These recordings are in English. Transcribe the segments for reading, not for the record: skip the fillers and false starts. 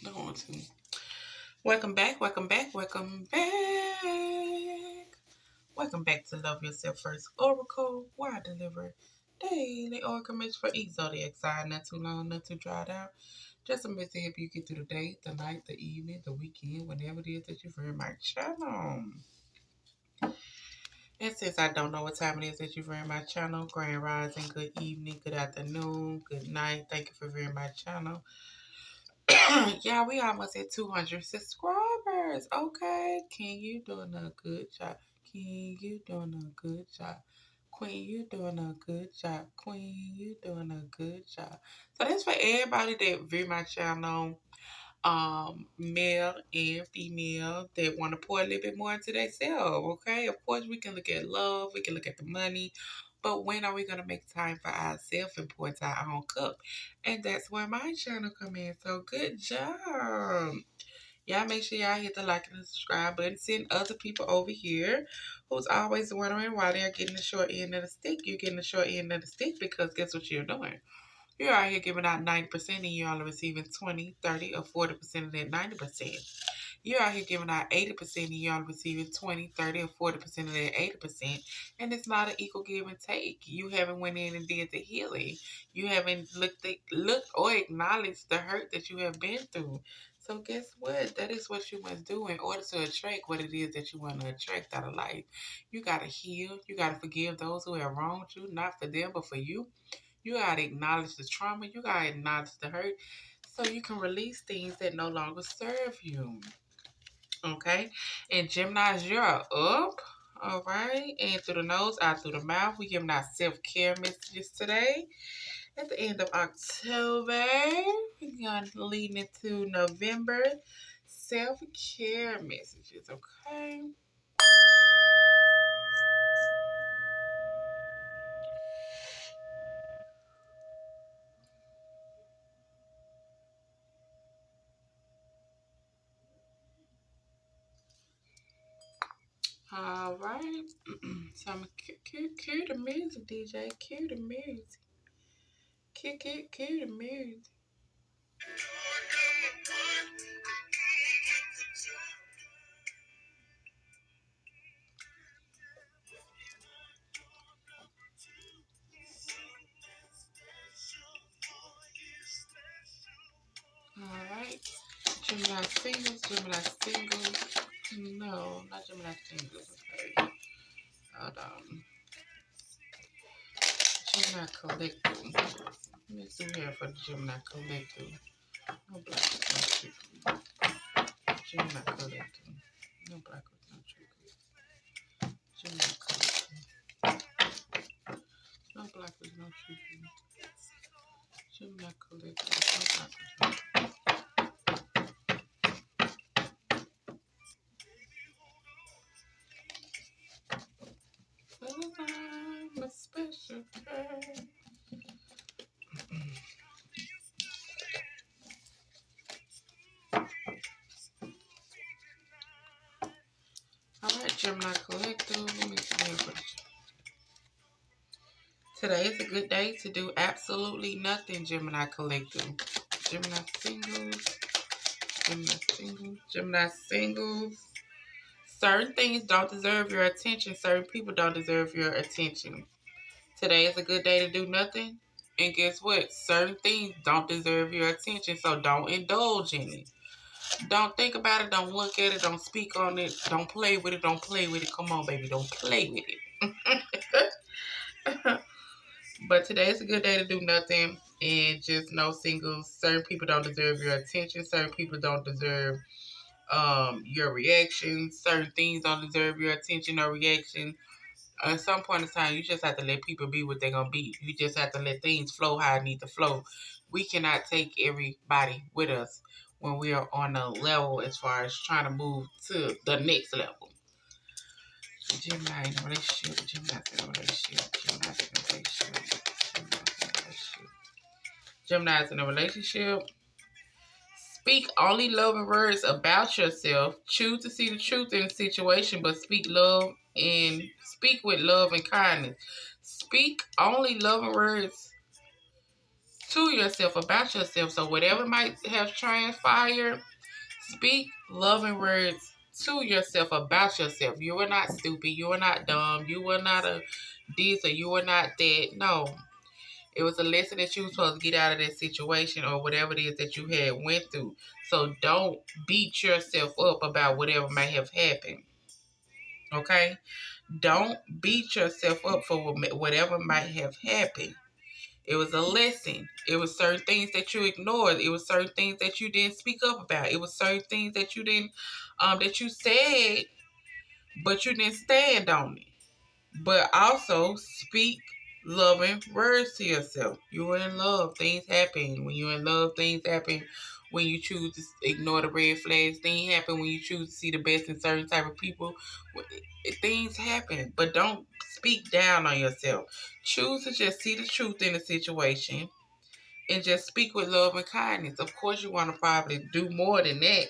I want to. Welcome back, welcome back, welcome back. Welcome back to Love Yourself First Oracle, where I deliver daily oracle messages for each zodiac sign. Not too long, not too dried out. Just a message to help you get through the day, the night, the evening, the weekend, whenever it is that you're hearing my channel. And since I don't know what time it is that you're hearing my channel, grand rising, good evening, good afternoon, good night. Thank you for viewing my channel. Yeah, we almost at 200 subscribers. Okay. King, you doing a good job. King, you doing a good job. Queen, you doing a good job. Queen, you doing a good job. So that's for everybody that view my channel, male and female, that want to pour a little bit more into themselves. Okay. Of course, we can look at love, we can look at the money, but when are we gonna make time for ourselves and pour into our own cup? And that's where my channel come in. So good job. Y'all make sure y'all hit the like and the subscribe button. Send other people over here who's always wondering why they're getting the short end of the stick. You're getting the short end of the stick because guess what you're doing? You're out here giving out 90% and you're only receiving 20, 30, or 40% of that 90%. You're out here giving out 80% and you're only receiving 20, 30, or 40% of that 80%. And it's not an equal give and take. You haven't went in and did the healing. You haven't looked or acknowledged the hurt that you have been through. So guess what? That is what you must do in order to attract what it is that you want to attract out of life. You got to heal. You got to forgive those who have wronged you, not for them, but for you. You got to acknowledge the trauma. You got to acknowledge the hurt so you can release things that no longer serve you. Okay? And Gemini's, you're up. All right. And through the nose, out through the mouth. We're giving out self-care messages today. At the end of October, we're going to lead into November. Self-care messages. Okay? All right. So I'm going to cue the music, DJ. Cue the music. Cue the music. All right. Gemini singles, Gemini singles. No, not Gemini singles. Okay. Hold on. Gemini collective. Let me see here for the Gemini collective. No black with no trickery. Gemini collective. No black with no trickery. Gemini collective. No black with no trickery. Gemini collective. No black with no trickery. I'm a special girl. Alright, Gemini collective. Let me see here for the Today is a good day to do absolutely nothing, Gemini collective. Gemini singles, Gemini singles, Gemini singles. Certain things don't deserve your attention. Certain people don't deserve your attention. Today is a good day to do nothing. And guess what? Certain things don't deserve your attention, so don't indulge in it. Don't think about it. Don't look at it. Don't speak on it. Don't play with it. Don't play with it. Come on, baby. Don't play with it. But today is a good day to do nothing and just no singles. Certain people don't deserve your attention. Certain people don't deserve your reaction. Certain things don't deserve your attention or reaction. At some point in time, you just have to let people be what they're gonna be. You just have to let things flow how it needs to flow. We cannot take everybody with us when we are on a level as far as trying to move to the next level. Gemini in a relationship, Gemini in a relationship, Gemini in a relationship, Gemini in a relationship. Gemini's in a relationship. Speak only loving words about yourself. Choose to see the truth in a situation, but speak with love and kindness. Speak only loving words to yourself about yourself. So whatever might have transpired, speak loving words to yourself about yourself. You are not stupid. You are not dumb. You are not a this or you are not that. No. It was a lesson that you were supposed to get out of that situation or whatever it is that you had went through. So don't beat yourself up about whatever may have happened. Okay? Don't beat yourself up for whatever might have happened. It was a lesson. It was certain things that you ignored. It was certain things that you didn't speak up about. It was certain things that you didn't, that you said, but you didn't stand on it. But also speak loving words to yourself. You are in love. Things happen. When you're in love, things happen. When you choose to ignore the red flags, things happen. When you choose to see the best in certain type of people, things happen. But don't speak down on yourself. Choose to just see the truth in the situation and just speak with love and kindness. Of course, you want to probably do more than that.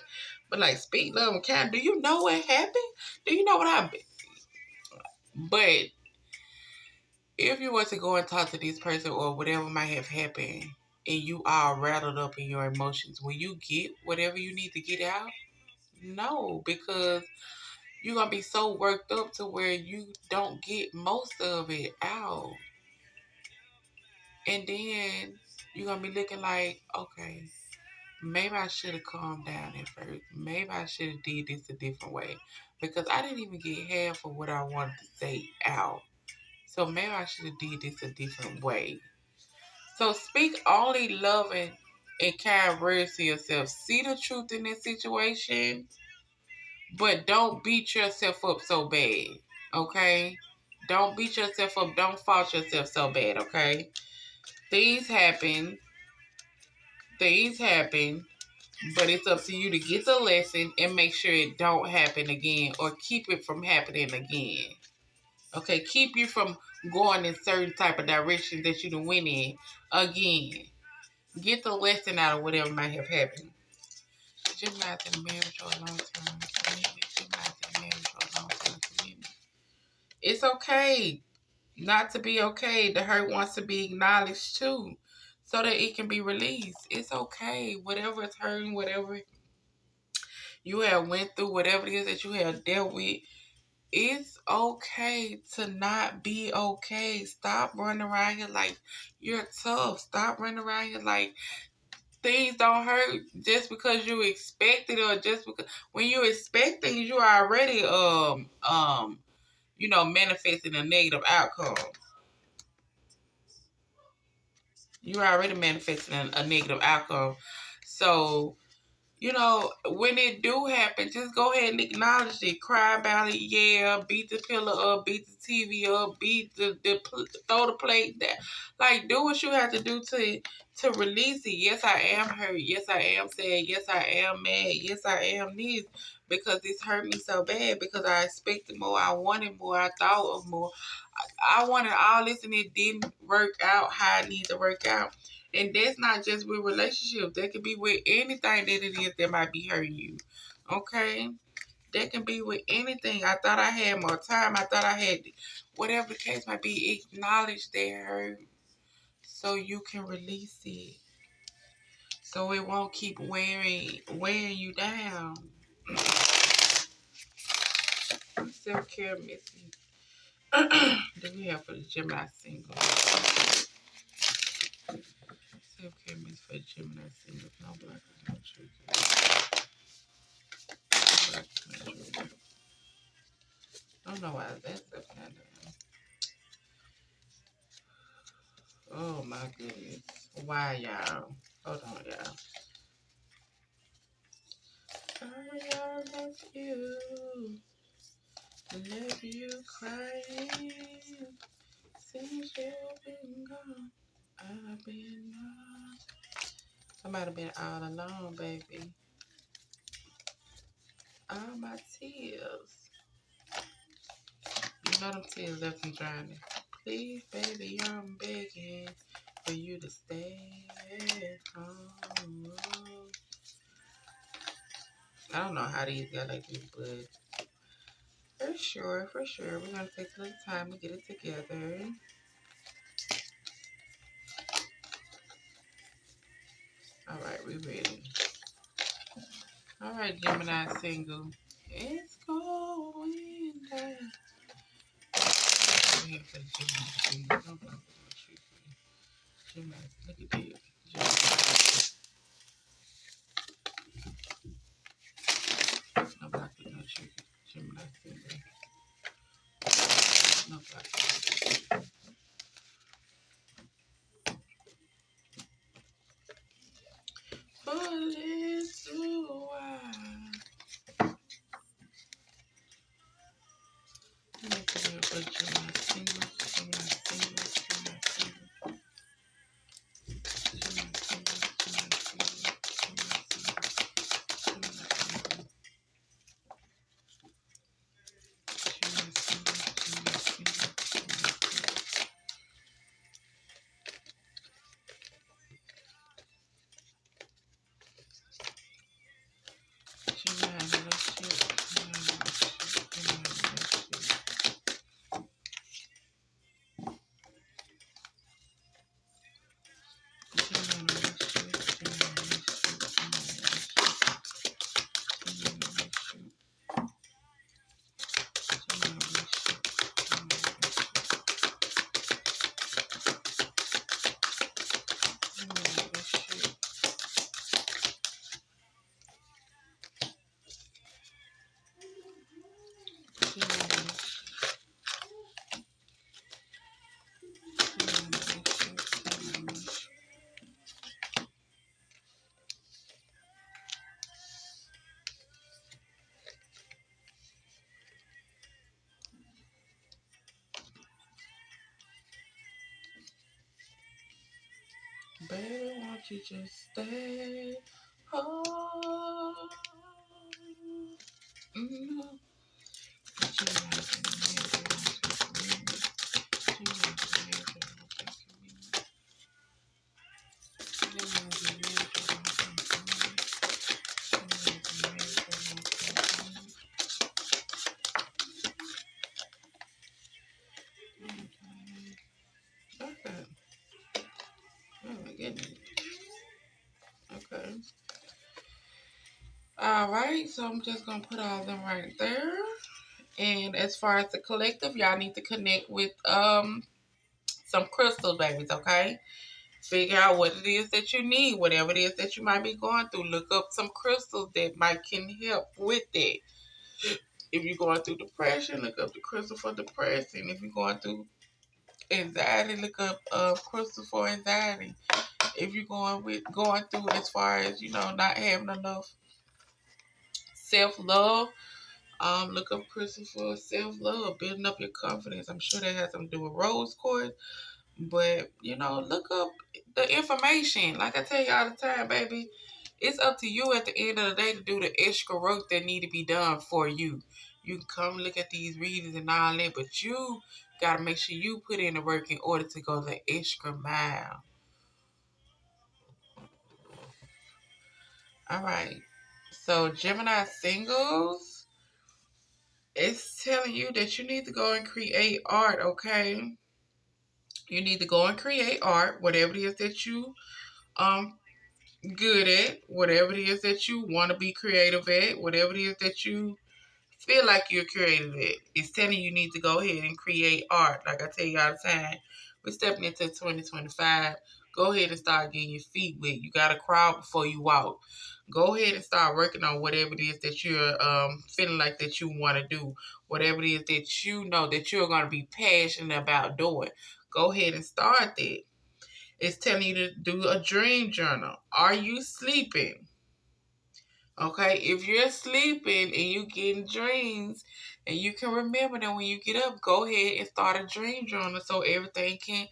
But like, speak love and kindness. Do you know what happened? Do you know what happened? But if you were to go and talk to this person or whatever might have happened and you are rattled up in your emotions, will you get whatever you need to get out? No, because you're going to be so worked up to where you don't get most of it out. And then you're going to be looking like, okay, maybe I should have calmed down at first. Maybe I should have did this a different way because I didn't even get half of what I wanted to say out. So maybe I should have did this a different way. So speak only loving and kind words to yourself. See the truth in this situation, but don't beat yourself up so bad. Okay? Don't beat yourself up. Don't fault yourself so bad. Okay? Things happen. Things happen. But it's up to you to get the lesson and make sure it don't happen again or keep it from happening again. Okay? Keep you from going in certain type of direction that you done went in again. Get the lesson out of whatever might have happened. Gemini's in marriage or a long-term commitment. Gemini's in marriage or a long-term commitment. It's okay not to be okay. The hurt wants to be acknowledged too, so that it can be released. It's okay. Whatever is hurting, whatever you have went through, whatever it is that you have dealt with, it's okay to not be okay. Stop running around here like you're tough. Stop running around here like things don't hurt just because you expect it or just because when you expect things you are already manifesting a negative outcome. You're already manifesting a negative outcome. So when it do happen, just go ahead and acknowledge it. Cry about it, yeah. Beat the pillow up, beat the TV up, throw the plate down. Like, do what you have to do to release it. Yes, I am hurt. Yes, I am sad. Yes, I am mad. Yes, I am this. Because this hurt me so bad because I expected more. I wanted more. I thought of more. I wanted all this and it didn't work out how it needs to work out. And that's not just with relationships. That could be with anything that it is that might be hurting you. Okay? That can be with anything. I thought I had more time. I thought I had whatever the case might be. Acknowledge that hurt so you can release it. So it won't keep wearing you down. Self-care missing. Do we have for the Gemini single? Self-care miss for Gemini single. No black, no trigger. Black, no trigger. I don't know why that's up kind of. Oh my goodness. Why y'all? Hold on, y'all. Sorry I left you. Left you crying. Since you've been gone, I've been lost. Somebody been all alone, baby. All my tears. You know them tears left me drowning. Please, baby, I'm begging for you to stay at home. I don't know how these guys like this, but for sure, we're gonna take a little time to get it together. we ready. All right, Gemini single. It's going down. Go ahead for the Gemini single. No block no trigger. Gemini, look at this. No block no trigger. Gemini single. No block. But it's too wide. Let me put it for Gemini single. Gemini single. Gemini single. Gemini single. Gemini single. Gemini single. Gemini single. Baby, won't you just stay home? Mm-hmm. Okay. Oh my goodness. Okay. All right. So I'm just gonna put all of them right there. And as far as the collective, y'all need to connect with some crystals, babies. Okay. Figure out what it is that you need, whatever it is that you might be going through. Look up some crystals that might can help with it. If you're going through depression, look up the crystal for depression. If you're going through anxiety, look up crystal for anxiety. If you're going through as far as not having enough self love, look up crystal for self love, building up your confidence. I'm sure that has something to do with rose quartz. But, look up the information. Like I tell you all the time, baby, it's up to you at the end of the day to do the extra work that need to be done for you. You can come look at these readings and all that, but you got to make sure you put in the work in order to go the extra mile. All right. So, Gemini singles, it's telling you that you need to go and create art, okay? You need to go and create art, whatever it is that you um good at, whatever it is that you want to be creative at, whatever it is that you feel like you're creative at. It's telling you need to go ahead and create art. Like I tell you all the time, we're stepping into 2025. Go ahead and start getting your feet wet. You got to crawl before you walk. Go ahead and start working on whatever it is that you're feeling like that you want to do. Whatever it is that you know that you're going to be passionate about doing. Go ahead and start that. It's telling you to do a dream journal. Are you sleeping? Okay, if you're sleeping and you getting dreams and you can remember them when you get up, go ahead and start a dream journal so everything can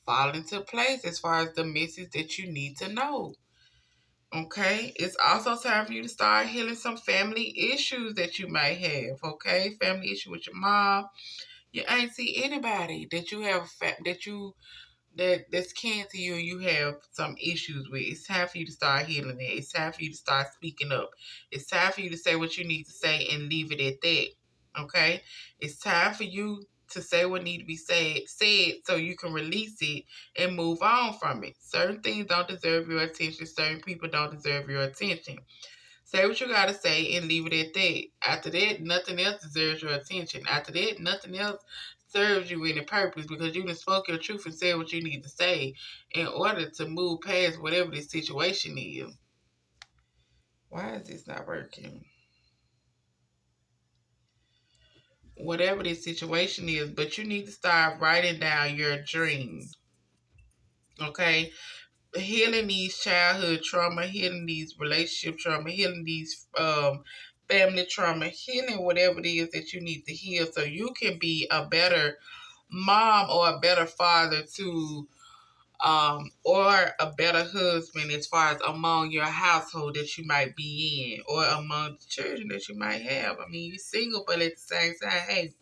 fall into place as far as the message that you need to know. Okay, it's also time for you to start healing some family issues that you might have. Okay, family issue with your mom, your auntie, anybody that you have that's kin to you and you have some issues with. It's time for you to start healing it. It's time for you to start speaking up. It's time for you to say what you need to say and leave it at that. Okay? It's time for you to say what need to be said so you can release it and move on from it. Certain things don't deserve your attention. Certain people don't deserve your attention. Say what you gotta say and leave it at that. After that, nothing else deserves your attention. After that, nothing else serves you any purpose because you done spoke your truth and said what you need to say in order to move past whatever this situation is. Why is this not working? Whatever this situation is, but you need to start writing down your dreams. Okay? Healing these childhood trauma, healing these relationship trauma, healing these family trauma, healing whatever it is that you need to heal so you can be a better mom or a better father to or a better husband as far as among your household that you might be in or among the children that you might have. I mean, you're single, but at the same time, hey,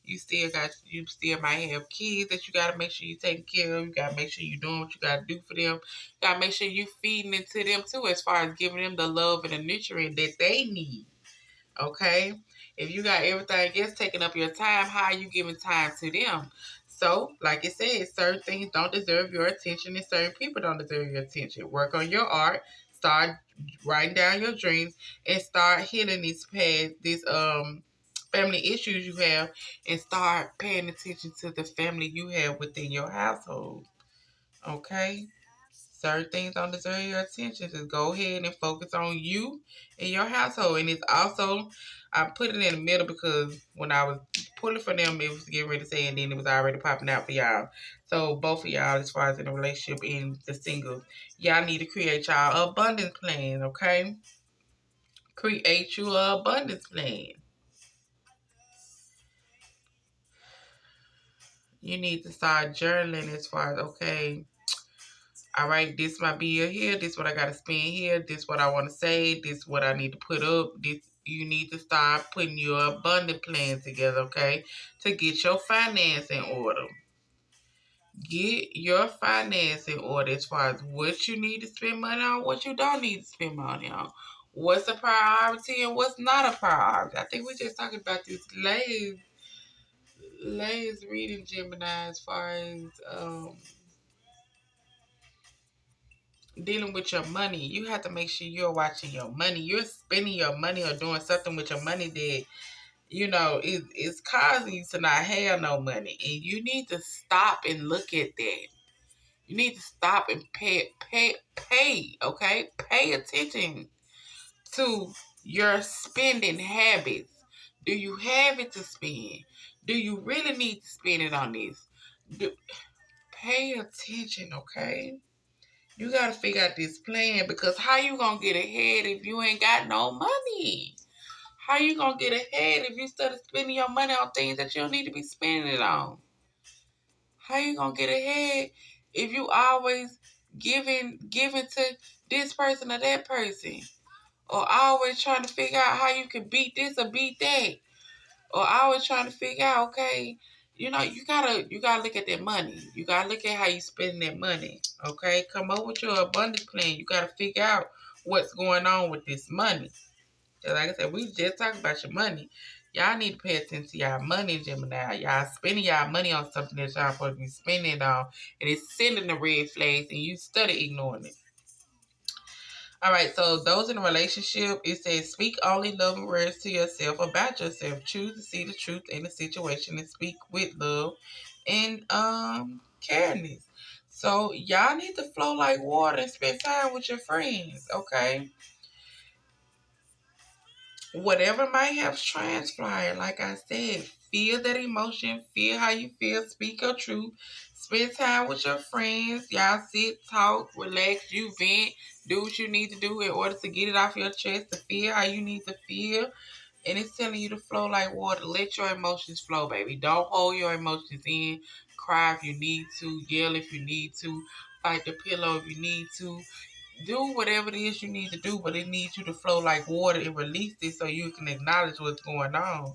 you still might have kids that you gotta make sure you taking care of. You gotta make sure you're doing what you gotta do for them. You gotta make sure you feeding into them too, as far as giving them the love and the nurturing that they need. Okay? If you got everything else taking up your time, how are you giving time to them? So, like it said, certain things don't deserve your attention and certain people don't deserve your attention. Work on your art, start writing down your dreams, and start healing these family issues you have and start paying attention to the family you have within your household. Okay? Certain things don't deserve your attention. Just go ahead and focus on you and your household. And it's also, I put it in the middle because when I was pulling for them, it was getting ready to say, and then it was already popping out for y'all. So both of y'all, as far as in a relationship and the singles, y'all need to create y'all abundance plan, okay? Create your abundance plan. You need to start journaling as far as, okay, all right, this my bill here. This what I gotta spend here. This what I want to say. This what I need to put up. This you need to start putting your abundant plan together, okay, to get your finance in order. Get your finance in order as far as what you need to spend money on, what you don't need to spend money on, what's a priority and what's not a priority. I think we just talking about this last reading, Gemini, as far as dealing with your money. You have to make sure you're watching your money. You're spending your money or doing something with your money that, is causing you to not have no money. And you need to stop and look at that. You need to stop and pay, okay? Pay attention to your spending habits. Do you have it to spend? Do you really need to spend it on this? Pay attention, okay? You gotta figure out this plan because how you gonna get ahead if you ain't got no money? How you gonna get ahead if you start spending your money on things that you don't need to be spending it on? How you gonna get ahead if you always giving to this person or that person? Or always trying to figure out how you can beat this or beat that? Or always trying to figure out, okay, you gotta look at that money. You gotta look at how you spend that money. Okay, come up with your abundance plan. You gotta figure out what's going on with this money. And like I said, we just talked about your money. Y'all need to pay attention to y'all money, Gemini. Y'all spending y'all money on something that y'all supposed to be spending it on, and it's sending the red flags, and you study ignoring it. All right, so those in a relationship, it says speak only loving words to yourself about yourself. Choose to see the truth in the situation and speak with love and careness. So y'all need to flow like water and spend time with your friends, okay? Whatever might have transpired, like I said, feel that emotion, feel how you feel, speak your truth, spend time with your friends. Y'all sit, talk, relax, you vent, do what you need to do in order to get it off your chest, to feel how you need to feel. And it's telling you to flow like water. Let your emotions flow, baby. Don't hold your emotions in. Cry if you need to, yell if you need to, fight the pillow if you need to, do whatever it is you need to do, but it needs you to flow like water and release it so you can acknowledge what's going on.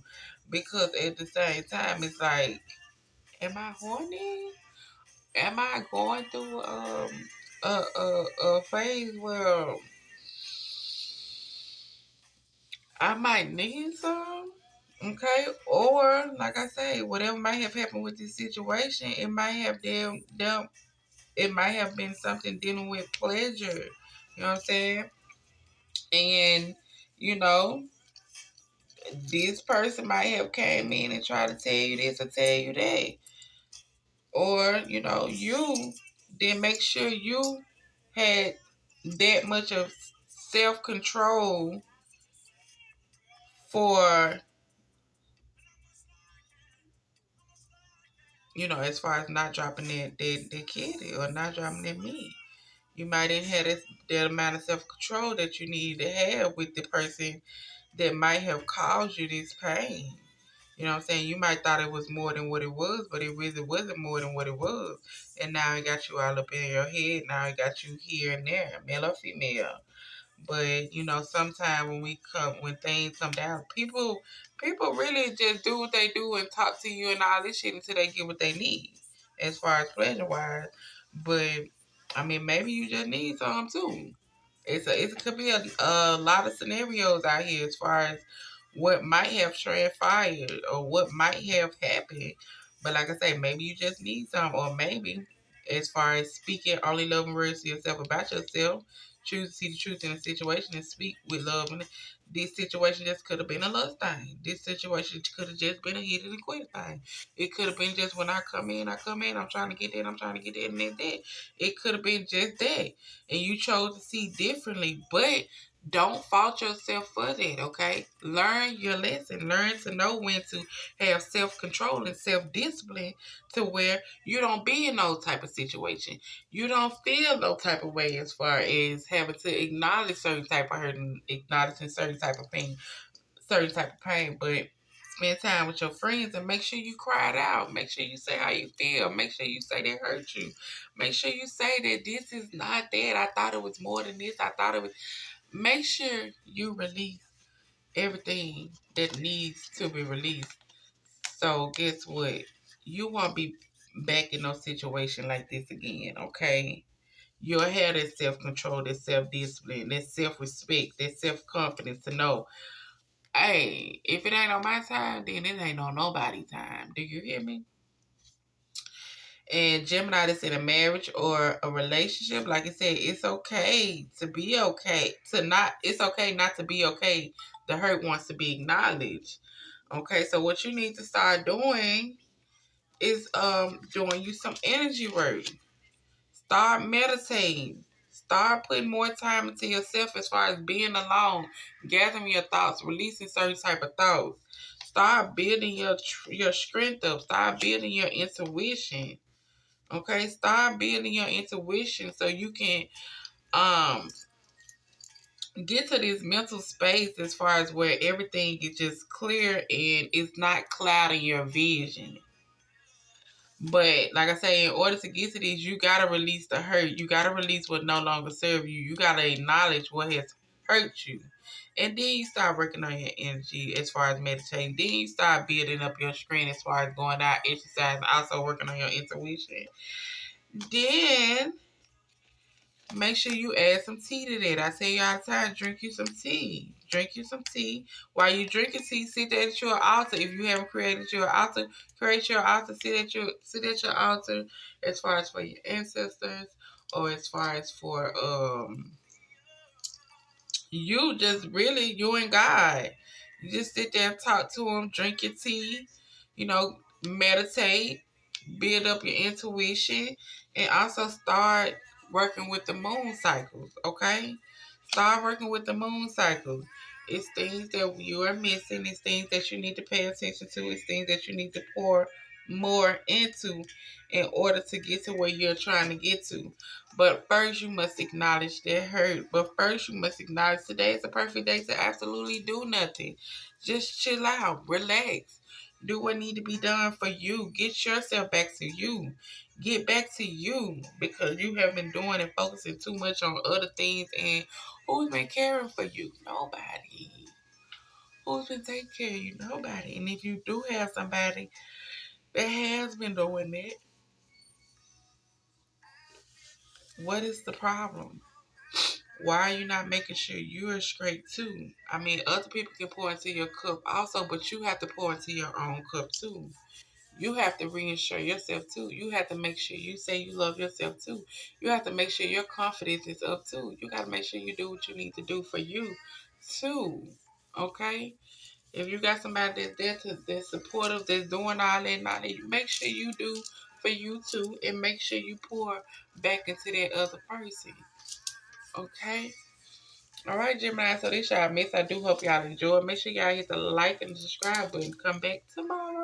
Because at the same time, it's like, am I horny? Am I going through a phase where I might need some? Okay, or like I say, whatever might have happened with this situation, it might have them it might have been something dealing with pleasure. You know what I'm saying? And you know, this person might have came in and tried to tell you this or tell you that, or you didn't make sure you had that much of self control for as far as not dropping that kitty or not dropping that meat. You might have had that amount of self control that you need to have with the person that might have caused you this pain. You know what I'm saying? You might thought it was more than what it was, but it really wasn't more than what it was. And now it got you all up in your head. Now it got you here and there, male or female. But sometimes when things come down, people really just do what they do and talk to you and all this shit until they get what they need, as far as pleasure wise. But I mean, maybe you just need some too. It could be a lot of scenarios out here as far as what might have transpired or what might have happened. But like I say, maybe you just need some, or maybe as far as speaking only loving words to yourself about yourself, choose to see the truth in a situation and speak with love. And this situation just could have been a lust thing. This situation could have just been a hit and quit thing. It could have been just when I come in, I'm trying to get that, I'm trying to get that, and that's that. It could have been just that. And you chose to see differently, but don't fault yourself for that, okay? Learn your lesson. Learn to know when to have self-control and self-discipline to where you don't be in those type of situation. You don't feel no type of way as far as having to acknowledge certain type of hurt and acknowledging certain type of pain, but spend time with your friends and make sure you cry it out. Make sure you say how you feel. Make sure you say that hurt you. Make sure you say that this is not that. I thought it was more than this. I thought it was. Make sure you release everything that needs to be released. So guess what? You won't be back in no situation like this again, okay? You'll have that self control, that self discipline, that self respect, that self confidence to know, hey, if it ain't on my time, then it ain't on nobody's time. Do you hear me? And Gemini that's in a marriage or a relationship, like I said, it's okay to be okay. It's okay not to be okay. The hurt wants to be acknowledged. Okay, so what you need to start doing is doing you some energy work. Start meditating. Start putting more time into yourself as far as being alone, gathering your thoughts, releasing certain type of thoughts. Start building your strength up. Start building your intuition. Okay, start building your intuition so you can um get to this mental space as far as where everything is just clear and it's not clouding your vision. But like I say, in order to get to this, you gotta release the hurt. You gotta release what no longer serves you. You gotta acknowledge what has hurt you. And then you start working on your energy as far as meditating. Then you start building up your strength as far as going out, exercising, also working on your intuition. Then make sure you add some tea to that. I tell you all the time, drink you some tea. Drink you some tea. While you drinking tea, sit there at your altar. If you haven't created your altar, create your altar. Sit at your altar as far as for your ancestors or as far as for you just really you and God. You just sit there and talk to him, drink your tea, meditate, build up your intuition, and also start working with the moon cycles, okay? Start working with the moon cycles. It's things that you are missing. It's things that you need to pay attention to. It's things that you need to pour more into in order to get to where you're trying to get to. But first, you must acknowledge that hurt. But first, you must acknowledge today is a perfect day to absolutely do nothing. Just chill out, relax, do what need to be done for you. Get yourself back to you. Get back to you because you have been doing and focusing too much on other things. And who's been caring for you? Nobody. Who's been taking care of you? Nobody. And if you do have somebody that has been doing it, what is the problem? Why are you not making sure you're straight too? I mean, other people can pour into your cup also, but you have to pour into your own cup too. You have to reassure yourself too. You have to make sure you say you love yourself too. You have to make sure your confidence is up too. You got to make sure you do what you need to do for you too. Okay? If you got somebody that's there that's supportive, that's doing all that and all that, make sure you do for you too, and make sure you pour back into that other person. Okay? All right, Gemini. So this y'all miss. I do hope y'all enjoy. Make sure y'all hit the like and the subscribe button. Come back tomorrow.